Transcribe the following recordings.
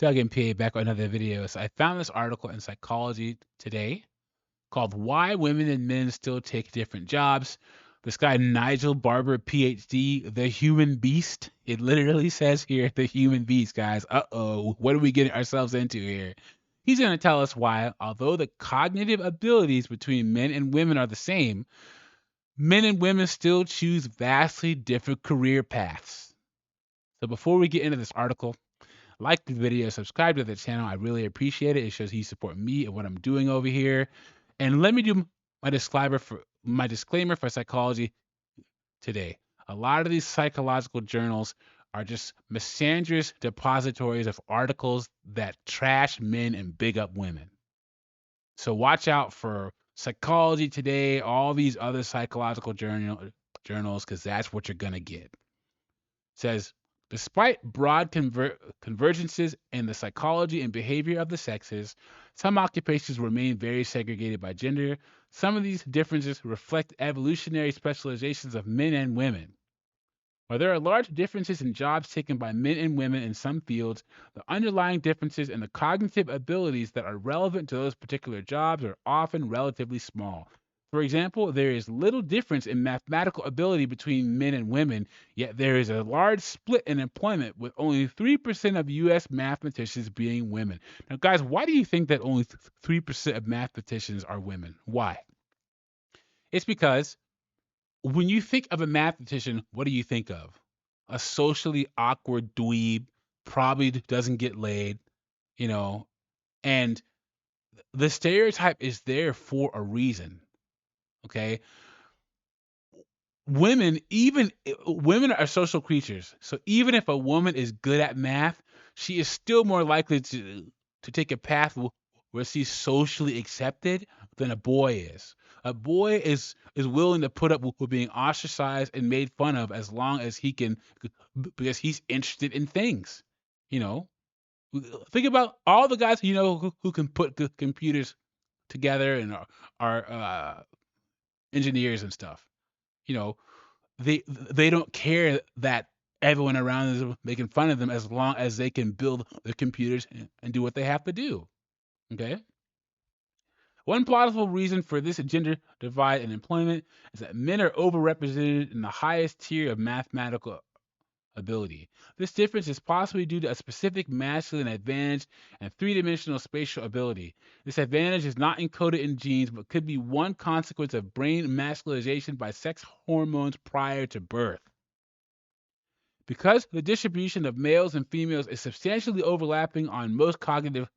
Doug and PA back with another video. So I found this article in Psychology Today called "Why Women and Men Still Take Different Jobs." This guy Nigel Barber, Ph.D., the human beast. It literally says here, the human beast, guys. What are we getting ourselves into here? He's going to tell us why, although the cognitive abilities between men and women are the same, men and women still choose vastly different career paths. So before we get into this article, like the video, subscribe to the channel. I really appreciate it. It shows you support me and what I'm doing over here. And let me do my disclaimer for Psychology Today. A lot of these psychological journals are just misandrous depositories of articles that trash men and big up women. So watch out for Psychology Today, all these other psychological journals, because that's what you're gonna get. It says, despite broad convergences in the psychology and behavior of the sexes, some occupations remain very segregated by gender. Some of these differences reflect evolutionary specializations of men and women. While there are large differences in jobs taken by men and women in some fields, the underlying differences in the cognitive abilities that are relevant to those particular jobs are often relatively small. For example, there is little difference in mathematical ability between men and women, yet there is a large split in employment, with only 3% of U.S. mathematicians being women. Now, guys, why do you think that only 3% of mathematicians are women? Why? It's because when you think of a mathematician, what do you think of? A socially awkward dweeb, probably doesn't get laid, you know, and the stereotype is there for a reason. Okay. Women are social creatures. So even if a woman is good at math, she is still more likely to take a path where she's socially accepted than a boy is. A boy is willing to put up with being ostracized and made fun of as long as he can, because he's interested in things. You know, think about all the guys who can put computers together and are engineers and stuff. You know, they don't care that everyone around is making fun of them as long as they can build the computers and do what they have to do. Okay. One plausible reason for this gender divide in employment is that men are overrepresented in the highest tier of mathematical ability. This difference is possibly due to a specific masculine advantage and three-dimensional spatial ability. This advantage is not encoded in genes, but could be one consequence of brain masculinization by sex hormones prior to birth. Because the distribution of males and females is substantially overlapping on most cognitive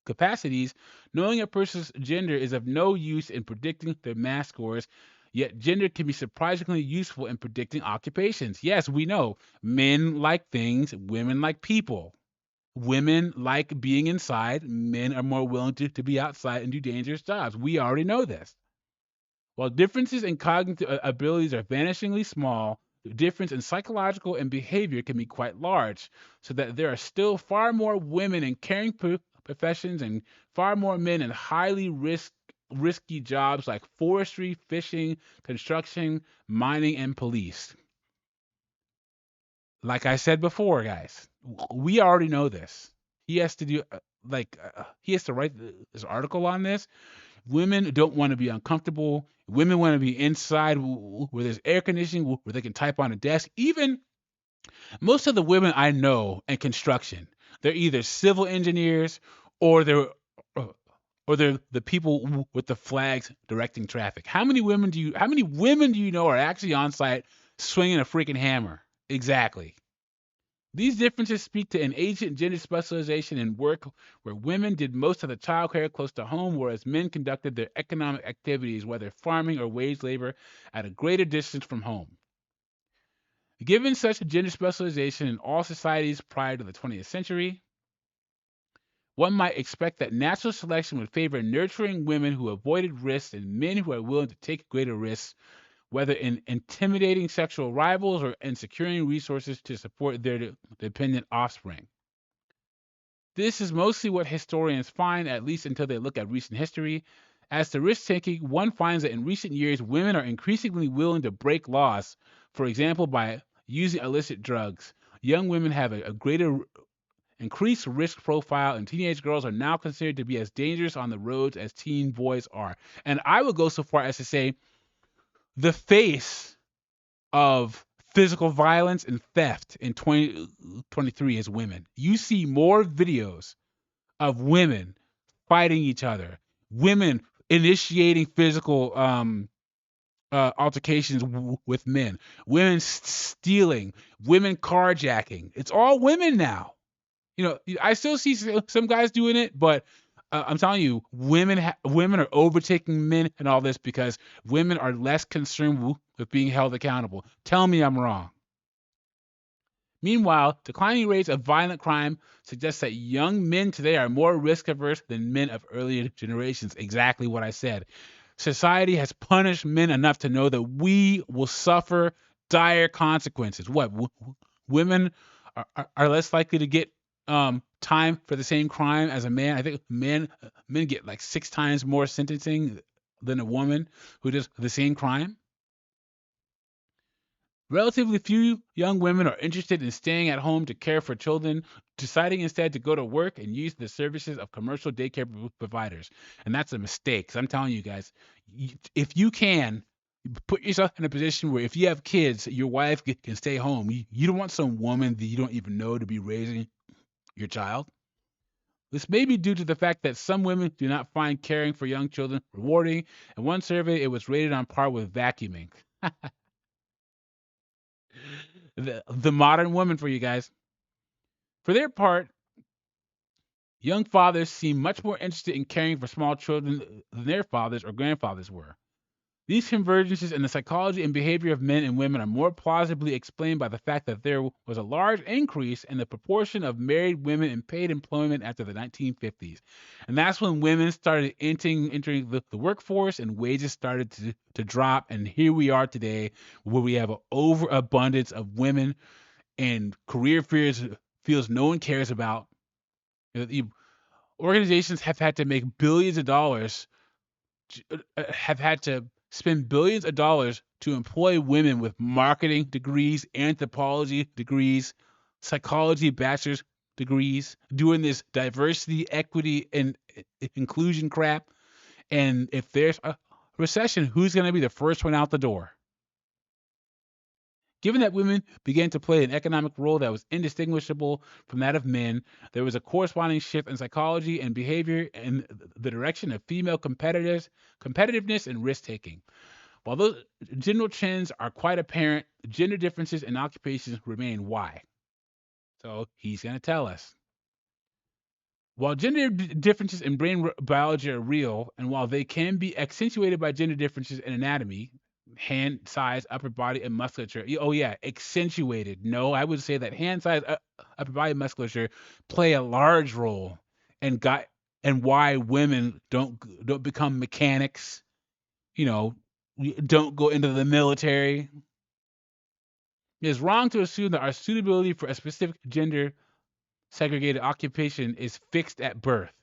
capacities, knowing a person's gender is of no use in predicting their math scores, yet gender can be surprisingly useful in predicting occupations. Yes, we know men like things, women like people. Women like being inside, men are more willing to be outside and do dangerous jobs. We already know this. While differences in cognitive abilities are vanishingly small, the difference in psychological and behavior can be quite large, so that there are still far more women in caring professions and far more men in highly risky jobs like forestry, fishing, construction, mining, and police. Like I said before, guys, we already know this. He has to do he has to write this article on this. Women don't want to be uncomfortable. Women want to be inside where there's air conditioning, where they can type on a desk. Even most of the women I know in construction, they're either civil engineers or they're the people with the flags directing traffic. How many women do you know are actually on site swinging a freaking hammer? Exactly. These differences speak to an ancient gender specialization in work where women did most of the child care close to home, whereas men conducted their economic activities, whether farming or wage labor, at a greater distance from home. Given such a gender specialization in all societies prior to the 20th century, one might expect that natural selection would favor nurturing women who avoided risks and men who are willing to take greater risks, whether in intimidating sexual rivals or in securing resources to support their dependent offspring. This is mostly what historians find, at least until they look at recent history. As to risk taking, one finds that in recent years, women are increasingly willing to break laws, for example, by using illicit drugs. Young women have a greater Increased risk profile, and teenage girls are now considered to be as dangerous on the roads as teen boys are. And I would go so far as to say the face of physical violence and theft in 2023 is women. You see more videos of women fighting each other, women initiating physical altercations with men, women stealing, women carjacking. It's all women now. I still see some guys doing it, but I'm telling you, women are overtaking men in all this because women are less concerned with being held accountable. Tell me I'm wrong. Meanwhile, declining rates of violent crime suggest that young men today are more risk averse than men of earlier generations. Exactly what I said. Society has punished men enough to know that we will suffer dire consequences. What? Women are less likely to get time for the same crime as a man. I think men get like 6 times more sentencing than a woman who does the same crime. Relatively few young women are interested in staying at home to care for children, deciding instead to go to work and use the services of commercial daycare providers. And that's a mistake. 'Cause I'm telling you guys, if you can put yourself in a position where if you have kids, your wife can stay home. You don't want some woman that you don't even know to be raising your child. This may be due to the fact that some women do not find caring for young children rewarding. In one survey, it was rated on par with vacuuming. The modern woman for you guys. For their part, young fathers seem much more interested in caring for small children than their fathers or grandfathers were. These convergences in the psychology and behavior of men and women are more plausibly explained by the fact that there was a large increase in the proportion of married women in paid employment after the 1950s. And that's when women started entering the workforce and wages started to drop. And here we are today where we have an overabundance of women and career fields no one cares about. Organizations have had to make billions of dollars, have had to spend billions of dollars to employ women with marketing degrees, anthropology degrees, psychology bachelor's degrees, doing this diversity, equity, and inclusion crap. And if there's a recession, who's going to be the first one out the door? Given that women began to play an economic role that was indistinguishable from that of men, there was a corresponding shift in psychology and behavior in the direction of female competitiveness and risk taking. While those general trends are quite apparent, gender differences in occupations remain. Why? So he's going to tell us. While gender differences in brain biology are real, and while they can be accentuated by gender differences in anatomy, hand size, upper body, and musculature. Oh yeah, accentuated. No, I would say that hand size, upper body musculature play a large role in why women don't become mechanics. Don't go into the military. It is wrong to assume that our suitability for a specific gender segregated occupation is fixed at birth.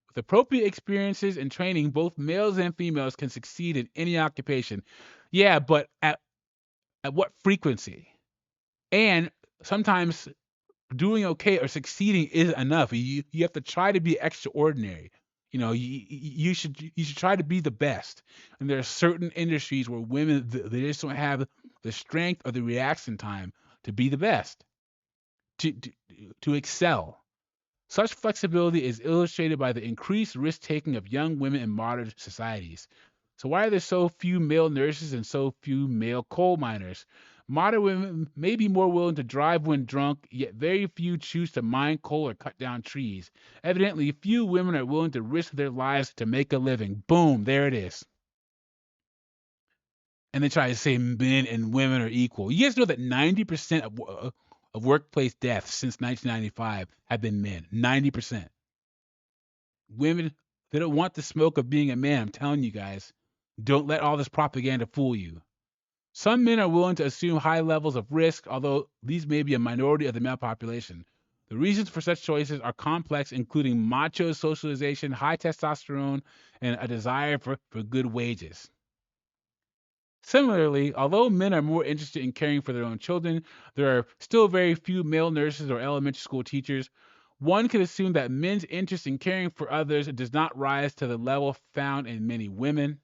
With appropriate experiences and training, both males and females can succeed in any occupation. Yeah, but at what frequency? And sometimes doing okay or succeeding isn't enough. You have to try to be extraordinary. You should try to be the best. And there are certain industries where women they just don't have the strength or the reaction time to be the best, to to excel. Such flexibility is illustrated by the increased risk taking of young women in modern societies. So, why are there so few male nurses and so few male coal miners? Modern women may be more willing to drive when drunk, yet very few choose to mine coal or cut down trees. Evidently, few women are willing to risk their lives to make a living. Boom, there it is. And they try to say men and women are equal. You guys know that 90% of workplace deaths since 1995 have been men. 90%. Women, they don't want the smoke of being a man. I'm telling you guys, don't let all this propaganda fool you. Some men are willing to assume high levels of risk, although these may be a minority of the male population. The reasons for such choices are complex, including macho socialization, high testosterone, and a desire for good wages. Similarly, although men are more interested in caring for their own children, there are still very few male nurses or elementary school teachers. One could assume that men's interest in caring for others does not rise to the level found in many women.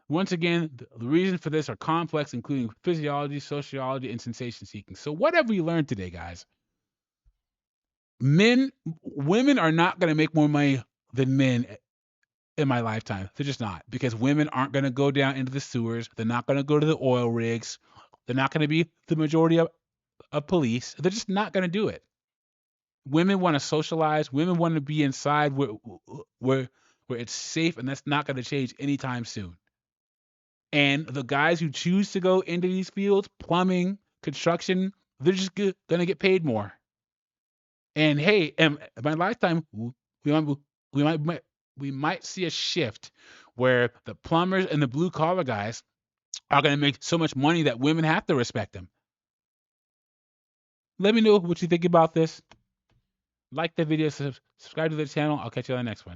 Once again, the reasons for this are complex, including physiology, sociology, and sensation seeking. So, what have we learned today, guys? Women are not going to make more money than men in my lifetime. They're just not, because women aren't going to go down into the sewers. They're not going to go to the oil rigs. They're not going to be the majority of police. They're just not going to do it. Women want to socialize. Women want to be inside where it's safe, and that's not going to change anytime soon. And the guys who choose to go into these fields, plumbing, construction, they're just going to get paid more. And hey, in my lifetime, we might see a shift where the plumbers and the blue collar guys are going to make so much money that women have to respect them. Let me know what you think about this. Like the video, subscribe to the channel. I'll catch you on the next one.